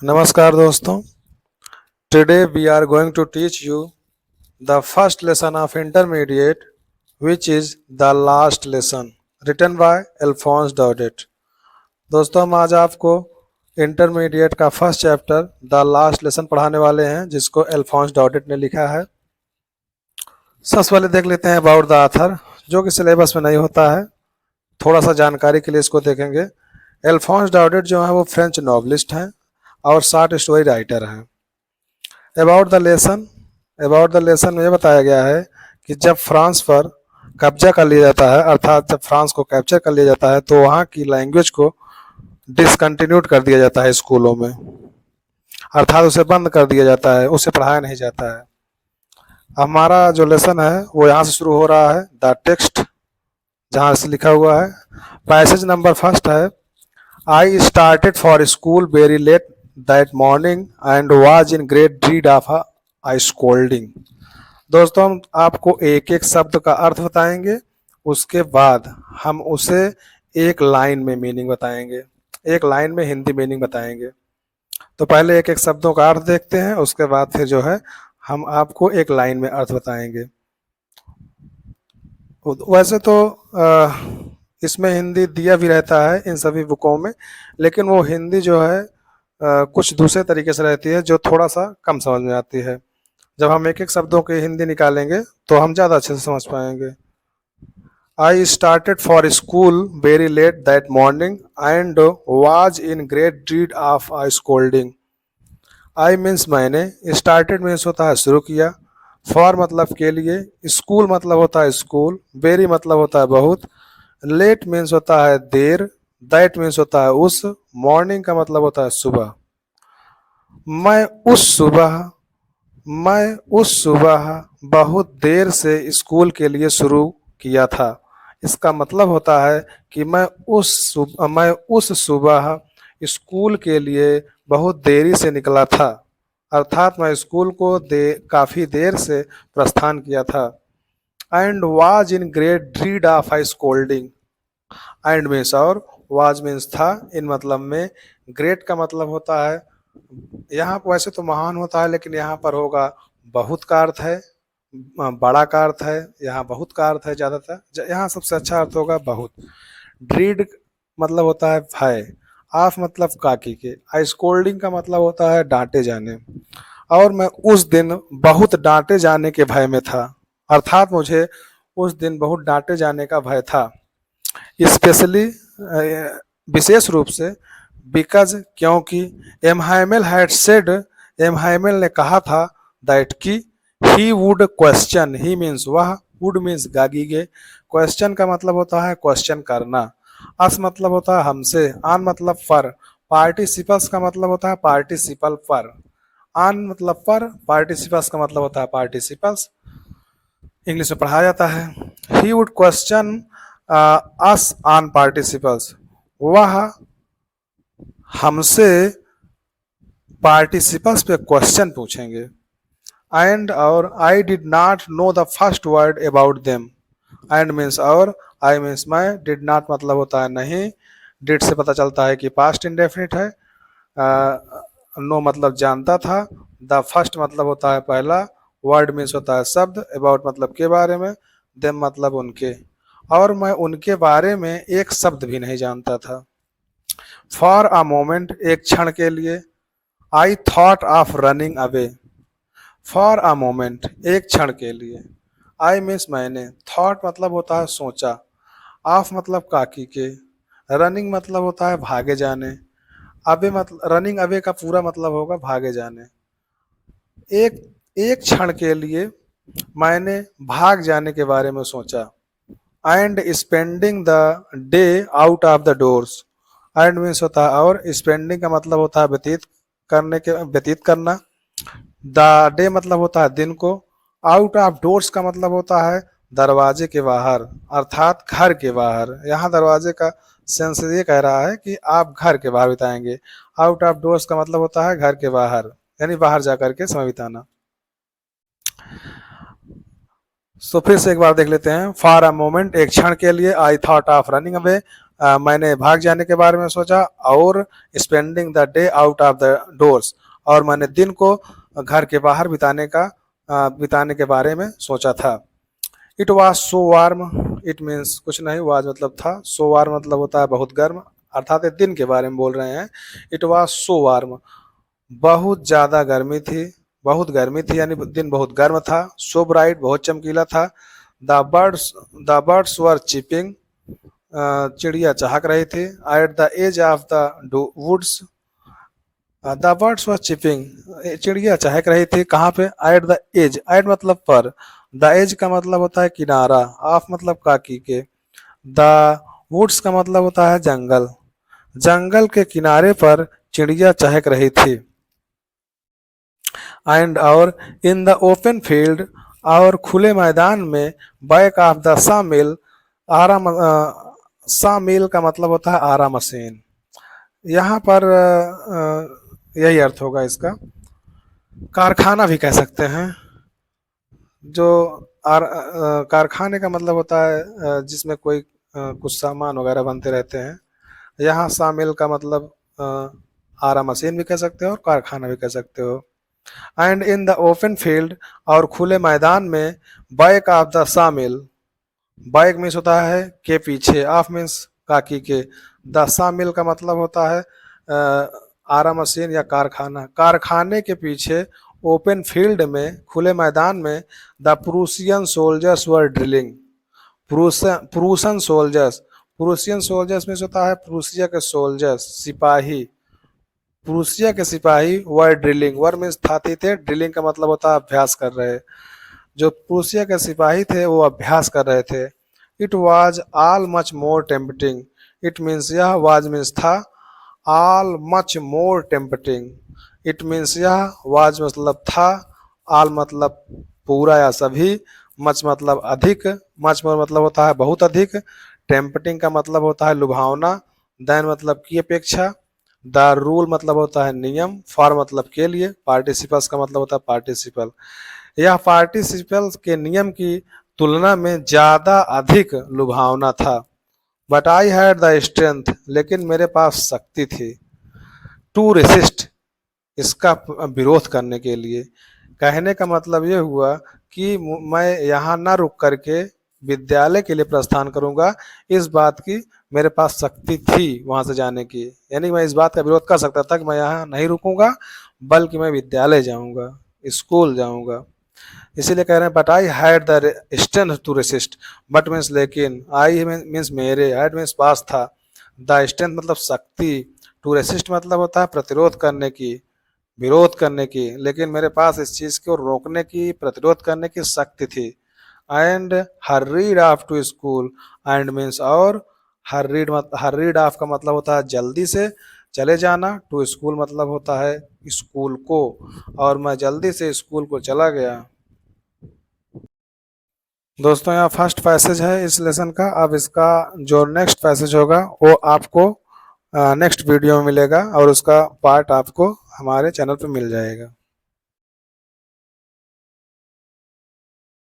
नमस्कार दोस्तों। Today we are going to teach you the first lesson of intermediate, which is the last lesson, written by Alphonse Daudet। दोस्तों हम आज आपको intermediate का first chapter the last lesson पढ़ाने वाले हैं, जिसको अल्फोंस डॉडेट ने लिखा है। सबसे पहले देख लेते हैं अबाउट द ऑथर, जो कि सिलेबस में नहीं होता है। थोड़ा सा जानकारी के लिए इसको देखेंगे। अल्फोंस डॉडेट जो है वो फ्रेंच नॉवलिस्ट हैं और शॉर्ट स्टोरी राइटर हैं। अबाउट द लेसन में यह बताया गया है कि जब फ्रांस पर कब्जा कर लिया जाता है, अर्थात जब फ्रांस को कैप्चर कर लिया जाता है, तो वहाँ की लैंग्वेज को डिसकंटिन्यूड कर दिया जाता है स्कूलों में, अर्थात उसे बंद कर दिया जाता है, उसे पढ़ाया नहीं जाता है। हमारा जो लेसन है वो यहाँ से शुरू हो रहा है। द टेक्स्ट जहाँ से लिखा हुआ है, पैसेज नंबर फर्स्ट है, I started for school very late that morning and was in great dread of I scolding. दोस्तों हम आपको एक एक शब्द का अर्थ बताएंगे, उसके बाद हम उसे एक लाइन में मीनिंग बताएंगे, एक लाइन में हिंदी मीनिंग बताएंगे। तो पहले एक एक शब्दों का अर्थ देखते हैं, उसके बाद फिर जो है हम आपको एक लाइन में अर्थ बताएंगे। वैसे तो इसमें हिंदी दिया भी रहता है इन सभी बुकों में, लेकिन वो हिंदी जो है कुछ दूसरे तरीके से रहती है, जो थोड़ा सा कम समझ में आती है। जब हम एक एक शब्दों की हिंदी निकालेंगे तो हम ज़्यादा अच्छे से समझ पाएंगे। I started for school very late that morning and was in great dread of I scolding. I means मैंने, स्टार्टेड मीन्स होता है शुरू किया, फॉर मतलब के लिए, स्कूल मतलब होता है स्कूल, वेरी मतलब होता है बहुत, लेट मीन्स होता है देर, दैट मीन्स होता है उस, मॉर्निंग का मतलब होता है सुबह। मैं उस सुबह बहुत देर से स्कूल के लिए शुरू किया था। इसका मतलब होता है कि मैं उस सुबह स्कूल के लिए बहुत देरी से निकला था, अर्थात मैं स्कूल को काफ़ी देर से प्रस्थान किया था। And was in great dread of I scolding. And means और, वाज मीन्स था, इन मतलब में, ग्रेट का मतलब होता है, यहाँ पर वैसे तो महान होता है, लेकिन यहाँ पर होगा बहुत का अर्थ है, बड़ा का अर्थ है, यहाँ बहुत का अर्थ है ज़्यादातर, यहाँ सबसे अच्छा अर्थ होगा बहुत। ड्रीड मतलब होता है भय, ऑफ मतलब काकी के, आई स्कोल्डिंग का मतलब होता है डांटे जाने। और मैं उस दिन बहुत डांटे जाने के भय में था, अर्थात मुझे उस दिन बहुत डांटे जाने का भय था। स्पेशली विशेष रूप से, बिकॉज क्योंकि, एमहाइमेल हैड सेड, एमहाइमेल ने कहा था, दैट की, he would question, he means वह, वुड मीन्स गागीगे, क्वेश्चन का मतलब होता है क्वेश्चन करना, अस मतलब होता है हमसे, आन मतलब पर, पार्टिसिपल्स का मतलब होता है पार्टिसिपल पर, आन मतलब पर, पार्टिसिपल्स का मतलब होता है पार्टिसिपल्स, इंग्लिश में पढ़ाया जाता है। He would question us on participles, वह हमसे पार्टिसिपल्स पे क्वेश्चन पूछेंगे। एंड और, I did not know the first word about them. And means और, आई मीन्स मैं, डिड नॉट मतलब होता है नहीं, डिड से पता चलता है कि पास्ट इंडेफिनिट है, नो मतलब जानता था, द फर्स्ट मतलब होता है पहला, वर्ड मीन्स होता है शब्द, अबाउट मतलब के बारे में, देम मतलब उनके, और मैं उनके बारे में एक शब्द भी नहीं जानता था। फॉर अ मोमेंट एक क्षण के लिए, I thought of running away, for a moment एक क्षण के लिए, आई मीन्स मैंने, थॉट मतलब होता है सोचा, ऑफ मतलब काकी के, रनिंग मतलब होता है भागे जाने, अवे मतलब, रनिंग अवे का पूरा मतलब होगा भागे जाने। एक एक क्षण के लिए मैंने भाग जाने के बारे में सोचा। And spending the day out of the doors, and means होता है और, स्पेंडिंग का मतलब होता है व्यतीत करना, द डे मतलब होता है दिन को, आउट ऑफ डोर्स का मतलब होता है दरवाजे के बाहर, अर्थात घर के बाहर। यहाँ दरवाजे का सेंस ये कह रहा है कि आप घर के बाहर बिताएंगे। आउट ऑफ डोर्स का मतलब होता है घर के बाहर, यानी बाहर जाकर के समय बिताना। सो फिर से एक बार देख लेते हैं। फॉर अ मोमेंट एक क्षण के लिए, I thought of running away, मैंने भाग जाने के बारे में सोचा, और spending the day out of the doors, और मैंने दिन को घर के बाहर बिताने के बारे में सोचा था। It was so warm, it means कुछ नहीं, वाज मतलब था, सो वार्म मतलब होता है बहुत गर्म, अर्थात दिन के बारे में बोल रहे हैं। इट वॉज सो वार्म, बहुत ज़्यादा गर्मी थी, बहुत गर्मी थी यानी दिन बहुत गर्म था। सो ब्राइट, बहुत चमकीला था। The birds the birds were chirping, चिड़िया चहक रही थी। At the edge of the woods, the birds were chirping, चिड़िया चहक रही थी कहाँ पे? एट द एज, एट मतलब पर, द एज का मतलब होता है किनारा, ऑफ मतलब काकी के, द वुड्स का मतलब होता है जंगल, जंगल के किनारे पर चिड़िया चहक रही थी। एंड और इन द ओपन फील्ड, और खुले मैदान में, बैक ऑफ द सा मिल, आरा सा मिल का मतलब होता है आरा मशीन। यहाँ पर यही अर्थ होगा इसका। कारखाना भी कह सकते हैं, जो कारखाने का मतलब होता है जिसमें कोई कुछ सामान वगैरह बनते रहते हैं। यहाँ शामिल का मतलब आरा मशीन भी कह सकते हो और कारखाना भी कह सकते हो। And in the open field, और खुले मैदान में, बैक ऑफ द शामिल, बैक मीन्स होता है के पीछे, ऑफ मीन्स काकी के, द शामिल का मतलब होता है आरा मशीन या कारखाना, कारखाने के पीछे, ओपन फील्ड में, खुले मैदान में, the Prussian soldiers were drilling, Prussian soldiers, Prussian soldiers में होता है प्रूसिया के सोल्जर्स, सिपाही, प्रूसिया के सिपाही वर ड्रिलिंग, वर मीन्स थे, ड्रिलिंग का मतलब होता है अभ्यास कर रहे, जो प्रूसिया के सिपाही थे वो अभ्यास कर रहे थे। It was all much more tempting, it means यह, वाज मीन्स था, all much more tempting, it means यह, वाज मतलब था, ऑल मतलब पूरा या सभी, मच मतलब अधिक, मच मतलब होता है बहुत अधिक, टेम्पटिंग का मतलब होता है लुभावना, देन मतलब की अपेक्षा, द रूल मतलब होता है नियम, फॉर मतलब के लिए, पार्टिसिपल्स का मतलब होता है पार्टिसिपल, यह पार्टिसिपल के नियम की तुलना में ज्यादा अधिक लुभावना था। But I had the strength, लेकिन मेरे पास शक्ति थी, टू रेसिस्ट, इसका विरोध करने के लिए। कहने का मतलब ये हुआ कि मैं यहाँ ना रुक करके विद्यालय के लिए प्रस्थान करूंगा, इस बात की मेरे पास शक्ति थी वहां से जाने की, यानी मैं इस बात का विरोध कर सकता था कि मैं यहाँ नहीं रुकूंगा, बल्कि मैं विद्यालय जाऊंगा, स्कूल जाऊंगा। इसीलिए कह रहे हैं but I had the strength to resist, but means लेकिन, आई मीन्स मेरे, हैड मीन्स पास था, द स्ट्रेंथ मतलब शक्ति, टू रेसिस्ट मतलब होता है प्रतिरोध करने की, विरोध करने की, लेकिन मेरे पास इस चीज को रोकने की, प्रतिरोध करने की शक्ति थी। And hurried off to school, and means और, हर्रीड ऑफ का मतलब होता है जल्दी से चले जाना, टू स्कूल मतलब होता है स्कूल को, और मैं जल्दी से स्कूल को चला गया। दोस्तों यहाँ फर्स्ट पैसेज है इस लेसन का। अब इसका जो नेक्स्ट पैसेज होगा वो आपको नेक्स्ट वीडियो में मिलेगा, और उसका पार्ट आपको हमारे चैनल पे मिल जाएगा।